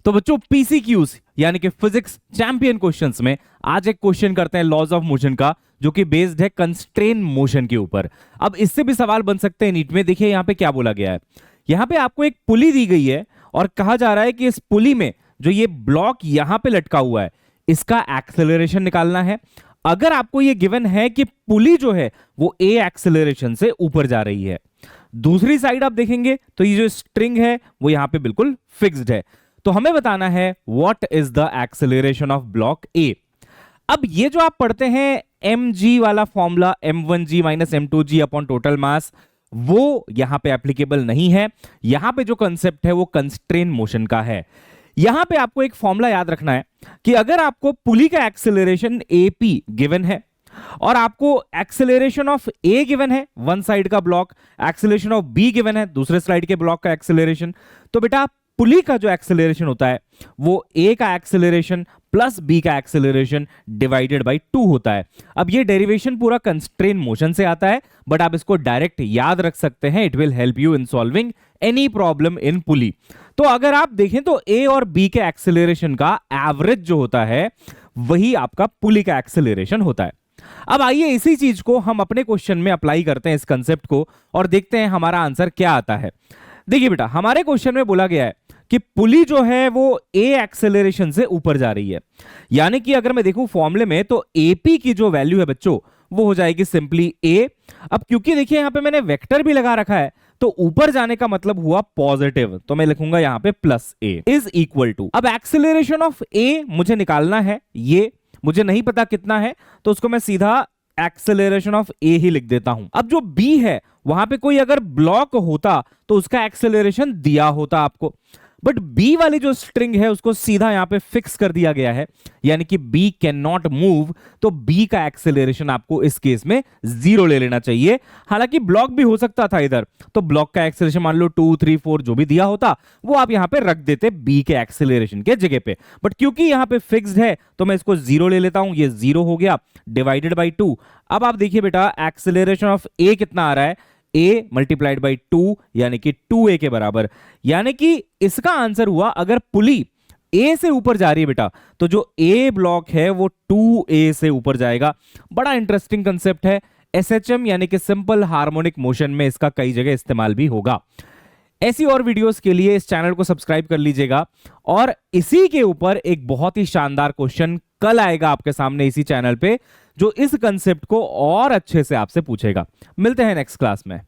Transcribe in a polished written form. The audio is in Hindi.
तो बच्चों पीसीक्यूज यानी कि फिजिक्स चैंपियन क्वेश्चंस में आज एक क्वेश्चन करते हैं लॉज ऑफ मोशन का, जो कि बेस्ड है कंस्ट्रेन मोशन के ऊपर। अब इससे भी सवाल बन सकते हैं नीट में। देखिए यहां पे क्या बोला गया है, यहां पे आपको एक पुली दी गई है और कहा जा रहा है कि इस पुली में जो ये ब्लॉक यहां पे लटका हुआ है इसका एक्सेलरेशन निकालना है। अगर आपको ये गिवन है कि पुली जो है वो ए एक्सेलरेशन से ऊपर जा रही है, दूसरी साइड आप देखेंगे तो ये जो स्ट्रिंग है वो यहां पे बिल्कुल फिक्स्ड है, तो हमें बताना है what is the acceleration of block ए। अब ये जो आप पढ़ते हैं mg वाला formula m1g minus m2g upon total mass, वो यहां पे एप्लीकेबल नहीं है। यहां पे जो कंसेप्ट है वो कंस्ट्रेन मोशन का है। यहां पे आपको एक फॉर्मूला याद रखना है कि अगर आपको पुली का एक्सेलरेशन ap गिवन है और आपको एक्सेलरेशन ऑफ ए गिवन है वन साइड का block, acceleration of be given है दूसरे साइड के ब्लॉक का एक्सेलरेशन, तो बेटा पुली का जो एक्सेलरेशन होता है वो ए का एक्सेलरेशन प्लस बी का एक्सेलरेशन डिवाइडेड बाय 2 होता है। अब ये डेरिवेशन पूरा कंस्ट्रेन मोशन से आता है, बट आप इसको डायरेक्ट याद रख सकते हैं। It will help you in solving any problem in pulley. तो अगर आप देखें तो ए और बी के एक्सेलरेशन का एवरेज जो होता है वही आपका पुली का एक्सेलरेशन होता है। अब आइए इसी चीज को हम अपने क्वेश्चन में अप्लाई करते हैं, इस कंसेप्ट को, और देखते हैं हमारा आंसर क्या आता है। देखिए बेटा हमारे क्वेश्चन में बोला गया है कि पुली जो है वो ए एक्सेलरेशन से ऊपर जा रही है, यानी कि अगर मैं देखूं फॉर्मूले में तो एपी की जो वैल्यू है बच्चों वो हो जाएगी सिंपली ए। अब क्योंकि देखिए यहां पे मैंने वेक्टर भी लगा रखा है तो ऊपर जाने का मतलब हुआ पॉजिटिव, तो मैं लिखूंगा यहां पे plus A is equal to, अब एक्सेलरेशन ऑफ ए मुझे निकालना है, ये मुझे नहीं पता कितना है तो उसको मैं सीधा एक्सेलरेशन ऑफ ए ही लिख देता हूं। अब जो बी है वहां पे कोई अगर ब्लॉक होता तो उसका एक्सेलरेशन दिया होता आपको, बट बी वाली जो स्ट्रिंग है उसको सीधा यहां पे फिक्स कर दिया गया है, यानी कि बी कैन नॉट मूव, तो बी का एक्सेलरेशन आपको इस केस में 0 ले लेना चाहिए। हालांकि ब्लॉक भी हो सकता था इधर, तो ब्लॉक का एक्सेलरेशन मान लो 2, 3, 4 जो भी दिया होता वो आप यहां पे रख देते बी के एक्सेलरेशन के जगह पे, बट क्योंकि यहां पे फिक्स्ड है तो मैं इसको 0 ले लेता हूं, ये 0 हो गया डिवाइडेड बाई 2। अब आप देखिए बेटा एक्सेलरेशन ऑफ ए कितना आ रहा है, a मल्टीप्लाइड बाई 2 यानी कि 2a के बराबर, यानी कि इसका आंसर हुआ अगर पुली a से ऊपर जा रही है बेटा तो जो a ब्लॉक है वो 2a से ऊपर जाएगा। बड़ा इंटरेस्टिंग कंसेप्ट है। SHM यानी कि सिंपल हार्मोनिक मोशन में इसका कई जगह इस्तेमाल भी होगा। ऐसी और वीडियोस के लिए इस चैनल को सब्सक्राइब कर लीजिएगा, और इसी के ऊपर एक बहुत ही शानदार क्वेश्चन कल आएगा आपके सामने इसी चैनल पे, जो इस कंसेप्ट को और अच्छे से आपसे पूछेगा। मिलते हैं नेक्स्ट क्लास में।